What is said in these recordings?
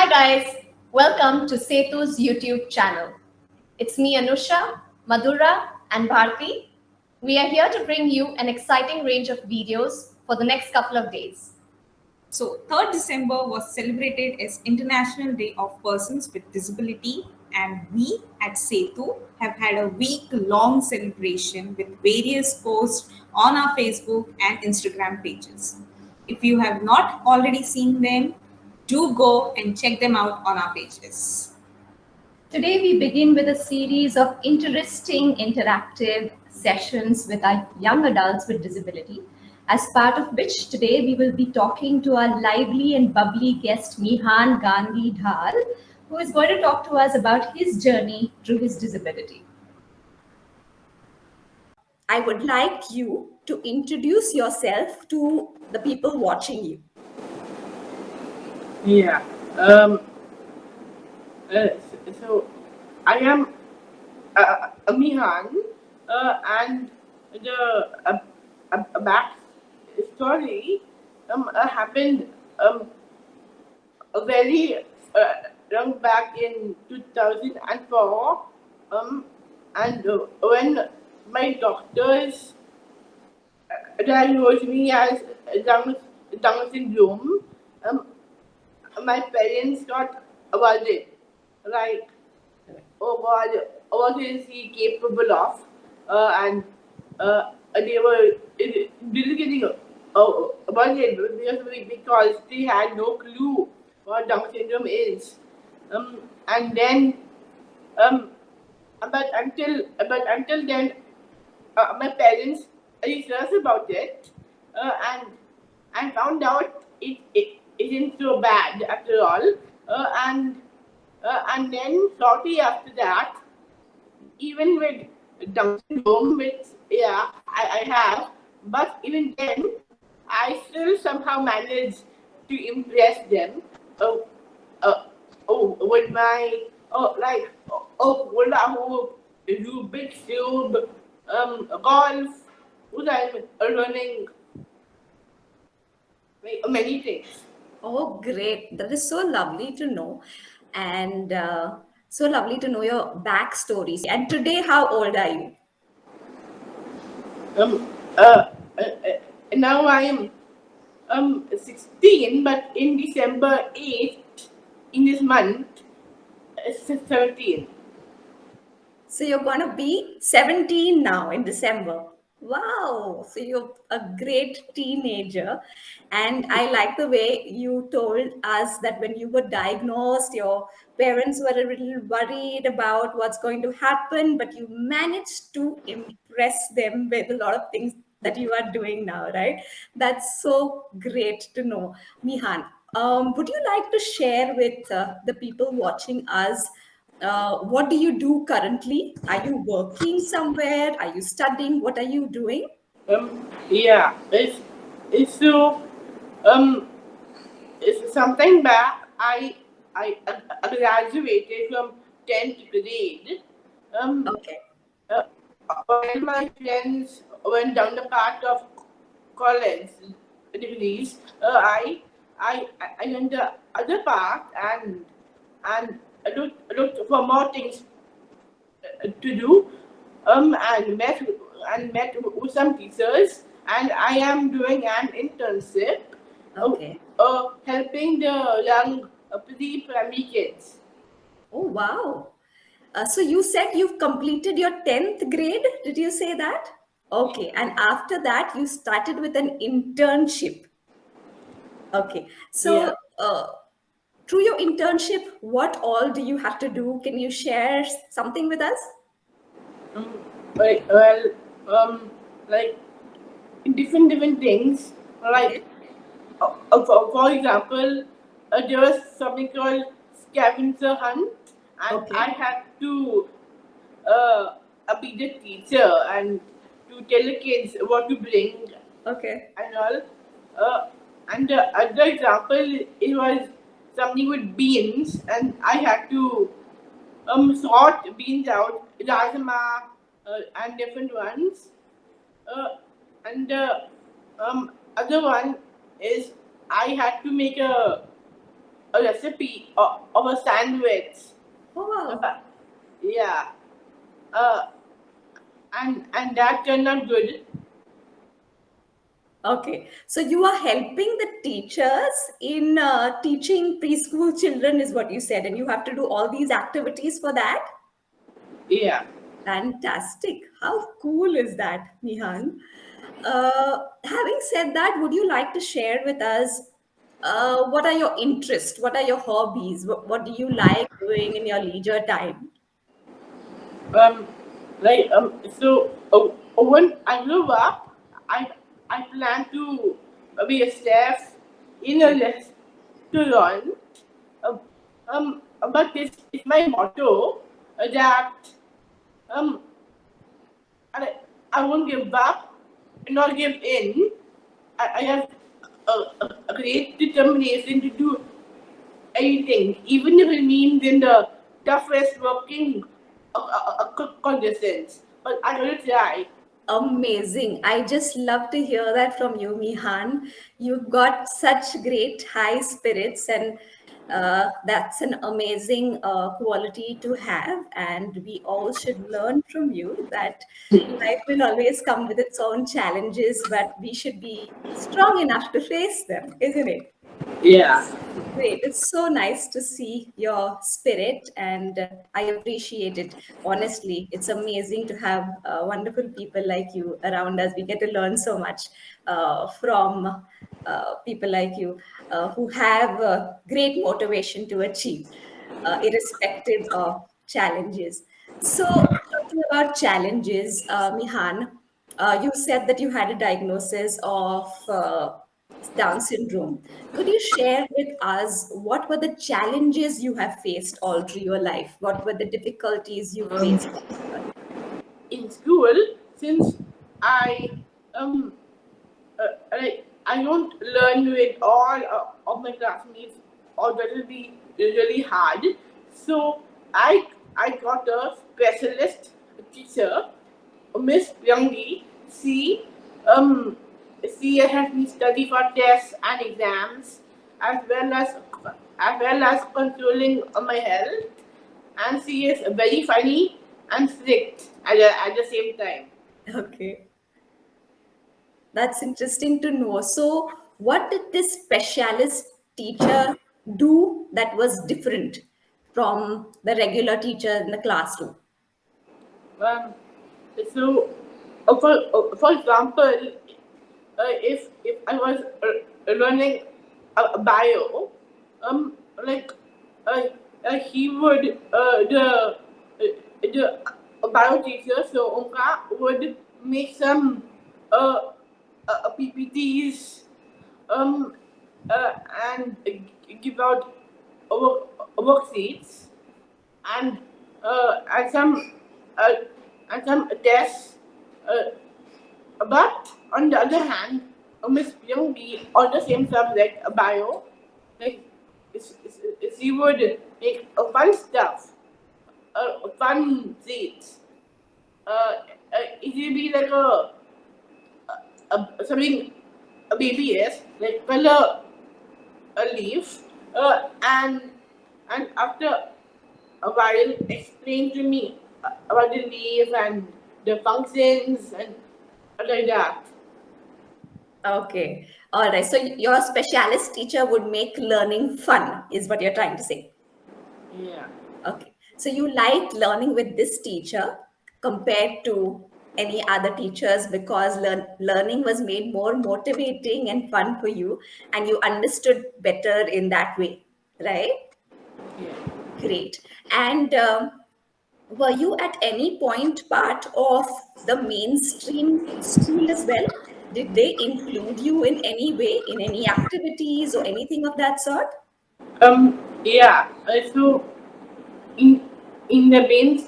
Hi guys, welcome to Sethu's YouTube channel. It's me Anusha, Madhura and Bharti. We are here to bring you an exciting range of videos for the next couple of days. So, 3rd December was celebrated as International Day of Persons with Disability, and we at Sethu have had a week-long celebration with various posts on our Facebook and Instagram pages. If you have not already seen them, do go and check them out on our pages. Today we begin with a series of interesting interactive sessions with our young adults with disability, as part of which today we will be talking to our lively and bubbly guest Mihaan Gandhi Dhal, who is going to talk to us about his journey through his disability. I would like you to introduce yourself to the people watching you. Yeah. Um. So I am Mihaan, and the back story happened very long back in 2004, and when my doctors diagnosed me as Down syndrome, um, my parents got worried, like, oh God, what is he capable of? And they were really getting worried because they had no clue what Down syndrome is. And then, um, but until then, my parents researched about it, and found out it isn't so bad after all. And then shortly after that, even with Down syndrome, which yeah I have, but even then I still somehow manage to impress them. Oh, with my hula hoop, Rubik's cube, golf, who's I'm learning many things. Oh, great. That is so lovely to know. And so lovely to know your backstory. And today, how old are you? Um, uh, uh, uh, Now I am 16, but in December 8th, in this month, 17. So you're going to be 17 now in December. Wow. So you're a great teenager. And I like the way you told us that when you were diagnosed, your parents were a little worried about what's going to happen, but you managed to impress them with a lot of things that you are doing now, right? That's so great to know. Mihan, would you like to share with the people watching us? What do you do currently? Are you working somewhere? Are you studying? What are you doing? Yeah, it's so um it's something back. I graduated from 10th grade. Um, Okay. uh, while my friends went down the path of college degrees, I went the other path, and looked for more things to do, and met with some teachers, and I am doing an internship, Okay. helping the young pre-primary kids. Oh, wow. So you said you've completed your 10th grade. Did you say that? Okay. And after that, you started with an internship. Okay. Yeah. So, through your internship, what all do you have to do? Can you share something with us? Um, well, um, like different things. Okay. Like for example, there was something called scavenger hunt, and I Okay. had to uh, be the teacher and to tell the kids what to bring Okay. and all. Uh, and the other example, it was something with beans, and I had to sort beans out, rajma, and different ones. Uh, and the other one is I had to make a recipe of a sandwich. Oh, wow. Uh, yeah, uh, and that turned out good. Okay. So you are helping the teachers in teaching preschool children, is what you said, and you have to do all these activities for that. Yeah. Fantastic. How cool is that, Mihan? Having said that, would you like to share with us what are your interests? What are your hobbies? What do you like doing in your leisure time? Um, like so when I grew up, I I plan to be a chef in a restaurant. Um, but this is my motto that um I, I won't give up, not give in. I have a great determination to do anything, even if it means in the toughest working conditions. But I'm gonna try. Amazing. I just love to hear that from you, Mihan. You've got such great high spirits, and that's an amazing quality to have. And we all should learn from you that life will always come with its own challenges, but we should be strong enough to face them, isn't it? Yeah. Great. It's so nice to see your spirit, and I appreciate it. Honestly, it's amazing to have wonderful people like you around us. We get to learn so much from people like you who have great motivation to achieve, irrespective of challenges. So, talking about challenges, Mihan, you said that you had a diagnosis of Down syndrome. Could you share with us what were the challenges you have faced all through your life? What were the difficulties you faced? In school, since I um I don't learn with all of my classmates, or that will be really hard. So I got a specialist teacher, Miss Youngie. She um she helped me study for tests and exams, as well as controlling my health. And she is very funny and strict at the same time. Okay, that's interesting to know. So, what did this specialist teacher do that was different from the regular teacher in the classroom? Um, so, for example, if I was learning a bio, like uh, he would the bio teacher, so Omka would make some uh, PPTs um uh, and give out worksheets and and some uh, tests. Uh, but on the other hand, Miss Youngbi on the same subject, bio, like she would make fun stuff, fun seeds. It will be like something a baby is like color a leaf, and after a while explain to me about the leaf and the functions and like that. Okay, all right. So, your specialist teacher would make learning fun, is what you're trying to say. Yeah. Okay. So you liked learning with this teacher compared to any other teachers because learning was made more motivating and fun for you, and you understood better in that way, right? Yeah. Great. And were you at any point part of the mainstream school as well? Did they include you in any way, in any activities or anything of that sort? Yeah. So in the main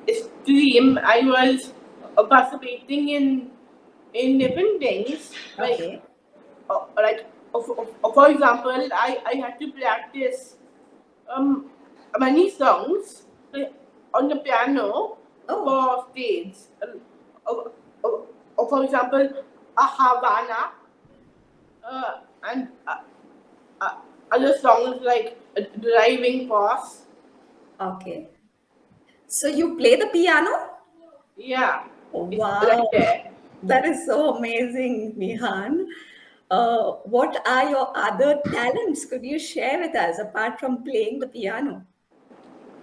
stream, I was participating in different things Okay. for example, I had to practice um many songs like, on the piano Oh, for stage. Uh, for example, a Havana, and other songs like Driving Past. Okay. So you play the piano? Yeah, it's Wow, right there. that is so amazing, Mihan. What are your other talents? Could you share with us apart from playing the piano?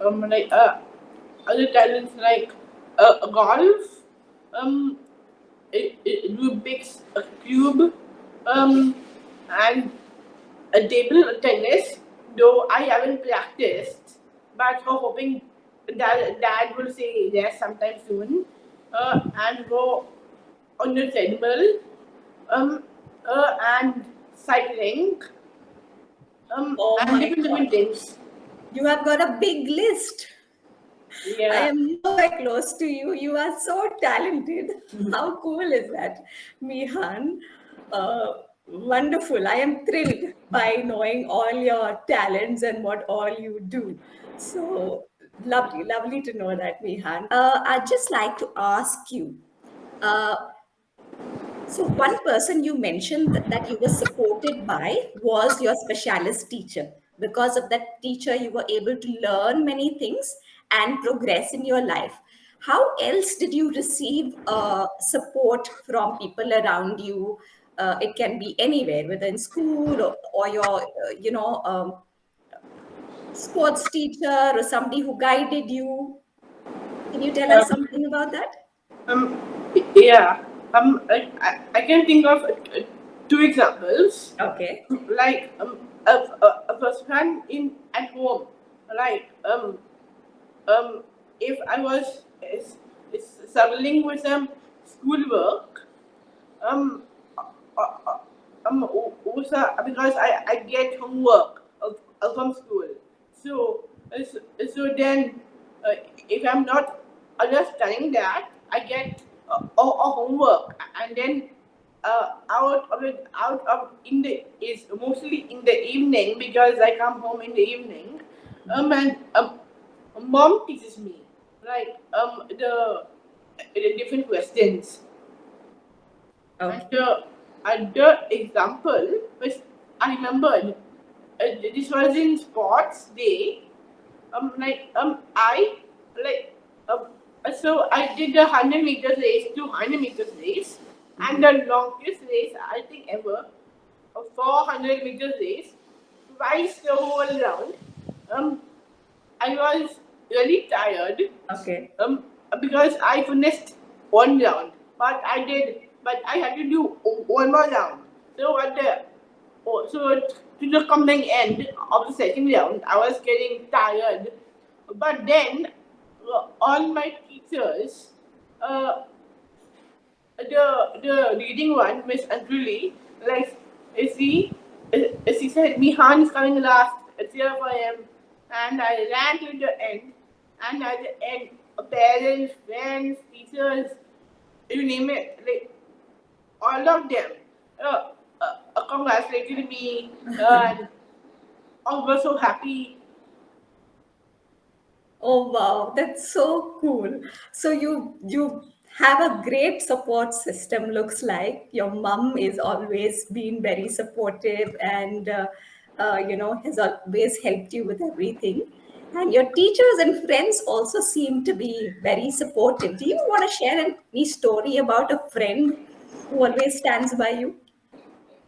Like other talents like golf, um, Rubik's cube, um, and a table tennis. Though I haven't practiced, but we're hoping that Dad will say yes sometime soon, and go on the treadmill, um, and cycling, Oh and my different God, things. you have got a big list. I Yeah. am nowhere close to you. You are so talented. How cool is that, Mihan? Uh, Wonderful. I am thrilled by knowing all your talents and what all you do. So lovely, lovely to know that, Mihan. I'd just like to ask you. Uh, so one person you mentioned that you were supported by was your specialist teacher. Because of that teacher, you were able to learn many things and progress in your life. How else did you receive support from people around you? It can be anywhere, whether in school or your, sports teacher or somebody who guided you. Can you tell us Um, something about that? Um, yeah. I can think of two examples. Okay. Like a first one in at home. Like if I was struggling with some schoolwork, um, also because I get homework from school. So, so then, if I'm not understanding that, I get a homework, and then out of in the is mostly in the evening because I come home in the evening, and mom teaches me like the different questions. And Okay. other example was I remembered this was in sports day. I like so I did the 100 meters race, 200 meters race, and the longest race I think ever, a 400 meters race, twice the whole round. Um, I was really tired Okay. um, because I finished one round, but I had to do one more round. So to the coming end of the second round, I was getting tired. But then, all my teachers, uh, the leading one, Miss Anjuli, like she said, Mihaan is coming last. It's here for him, and I ran to the end, and at the end, parents, friends, teachers, you name it, like all of them, congratulated me, and all were so happy. Oh wow, that's so cool. So you have a great support system. Looks like your mom is always been very supportive and has always helped you with everything. And your teachers and friends also seem to be very supportive. Do you want to share any story about a friend who always stands by you?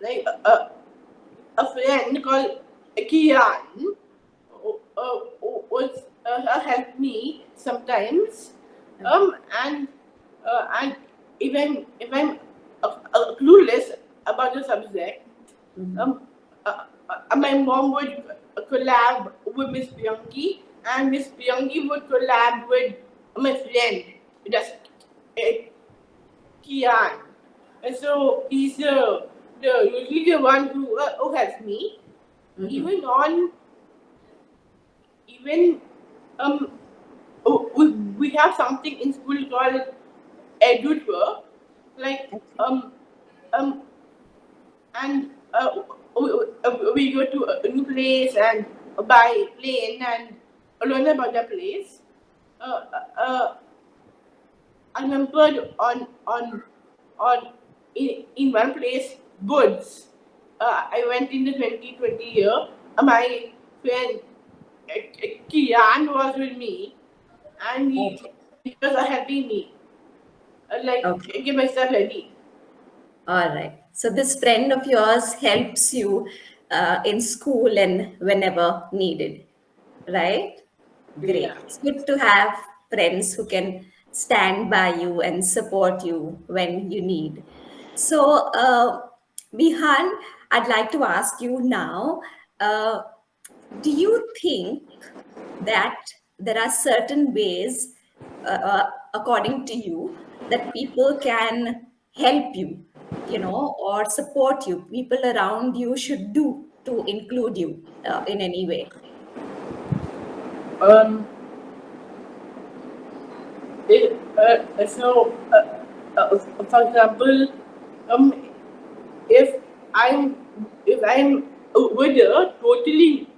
Like a friend called Kian was helped me sometimes, and and if I'm clueless about the subject, Mhm. um, my mom would collab with Miss Bianchi, and Miss Bianchi would collab with my friend, that's uh, Kian. And so he's usually the one who helps me, Mhm. even on even um we have something in school called edu tour, like Okay. um um and we go to a new place and by plane and learn about the place. Uh, uh, I remembered on in one place, Woods. I went in the 2020 year. my friend Kian was with me, and Okay. he was helping me, like Okay. get myself ready. All right. So this friend of yours helps you in school and whenever needed, right? Yeah. Great. It's good to have friends who can stand by you and support you when you need. So, Mihaan, I'd like to ask you now, uh, do you think that there are certain ways, according to you, that people can help you, or support you, people around you should do to include you in any way? Um. So, for example, um, if I'm with a totally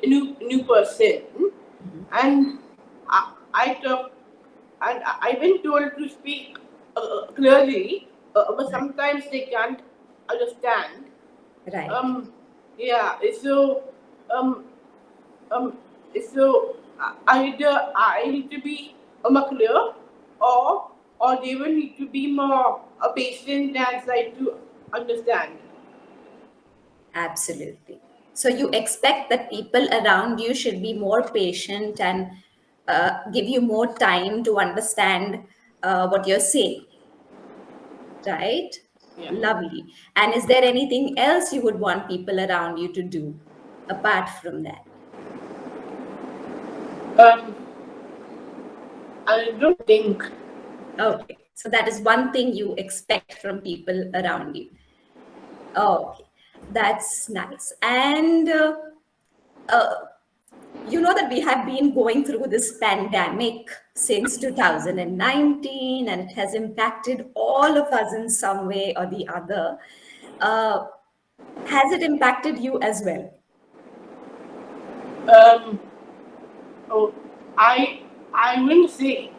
new person, and I talk, and I've been told to speak clearly, but Right. sometimes they can't understand. Right. Um, yeah. So, um, um, so either I need to be more clear, or they will need to be more patient and try to understand. Absolutely. So you expect that people around you should be more patient and give you more time to understand what you're saying, right? Yeah. Lovely. And is there anything else you would want people around you to do apart from that? Um, I don't think. Okay. So that is one thing you expect from people around you. Okay. That's nice. And uh, you know that we have been going through this pandemic since 2019, and it has impacted all of us in some way or the other. Uh, has it impacted you as well? Um, oh, I I wouldn't say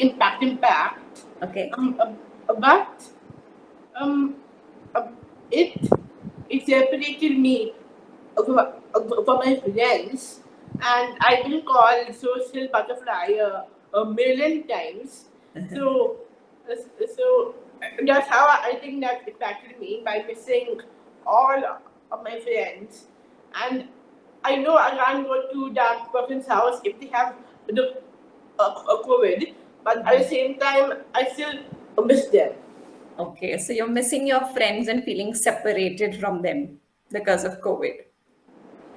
impact. Okay. Um, but um, uh, it it separated me from my friends, and I've been called social butterfly a million times. So, so that's how I think that impacted me by missing all of my friends, and I know I can't go to that person's house if they have the COVID, but at the same time, I still miss them. Okay, so you're missing your friends and feeling separated from them because of COVID.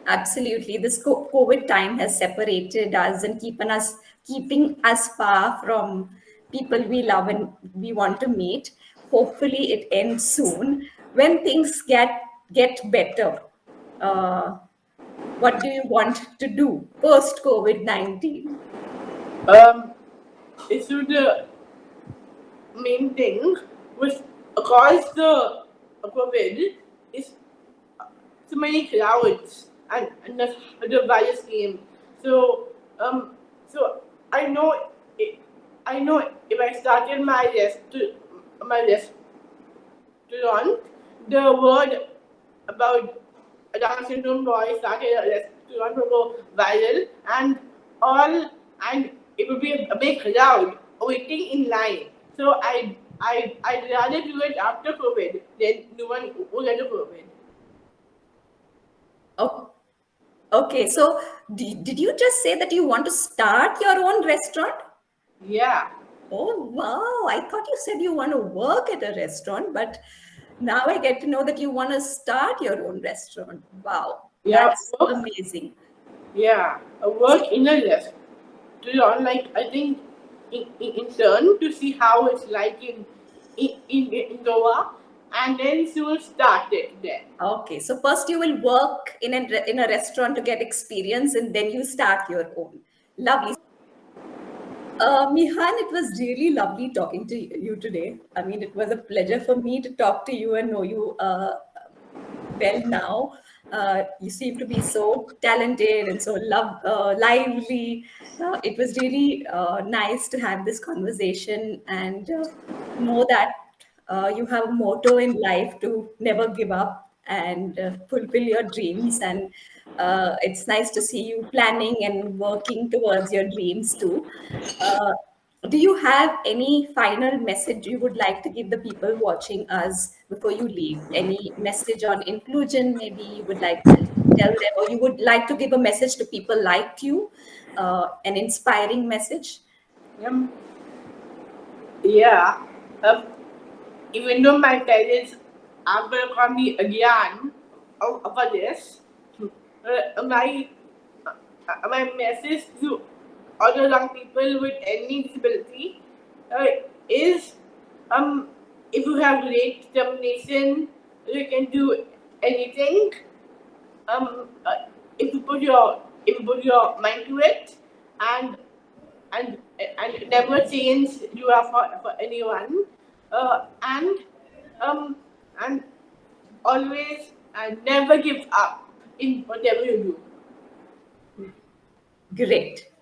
Absolutely. This COVID time has separated us and keeping us far from people we love and we want to meet. Hopefully, it ends soon. When things get better, uh, what do you want to do post COVID-19? Um, so the main thing which caused the COVID is too many clouds, and the virus came. So so I know it, I know if I started my restaurant, the word about Down syndrome boy started a restaurant will go viral, and all and it would be a big crowd waiting in line. So I'd rather do it after COVID than no one will get COVID. Oh, okay. So, did you just say that you want to start your own restaurant? Yeah. Oh, wow. I thought you said you want to work at a restaurant, but now I get to know that you want to start your own restaurant. Wow. Yeah, That's work. amazing. Yeah, I So, work in a restaurant. Like I think in turn to see how it's like in Goa, and then soon start it there. okay. So first you will work in a restaurant to get experience and then you start your own. Lovely. Mihan, it was really lovely talking to you today. I mean, it was a pleasure for me to talk to you and know you well now. You seem to be so talented and so lively. It was really nice to have this conversation and know that you have a motto in life to never give up and fulfill your dreams. And it's nice to see you planning and working towards your dreams too. Uh, do you have any final message you would like to give the people watching us before you leave? Any message on inclusion, maybe you would like to tell them, or you would like to give a message to people like you, an inspiring message? Um, yeah. Um, Even though my parents are going to call me again over this, my my message to other young people with any disability uh, is if you have great determination, you can do anything. Um, uh, if you put your mind to it, and and never change you are for anyone, and um and always and never give up in whatever you do. Great.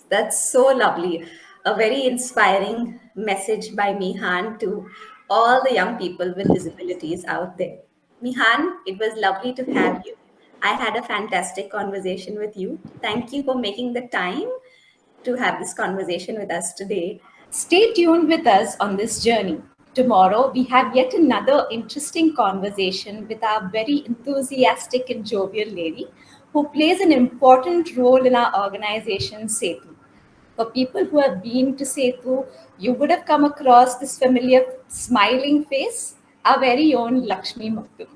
That's so lovely. A very inspiring message by Mihaan to all the young people with disabilities out there. Mihaan, it was lovely to have you. I had a fantastic conversation with you. Thank you for making the time to have this conversation with us today. Stay tuned with us on this journey. Tomorrow, we have yet another interesting conversation with our very enthusiastic and jovial lady who plays an important role in our organization, Sethu. For people who have been to Sethu, you would have come across this familiar smiling face, our very own Lakshmi Makdum.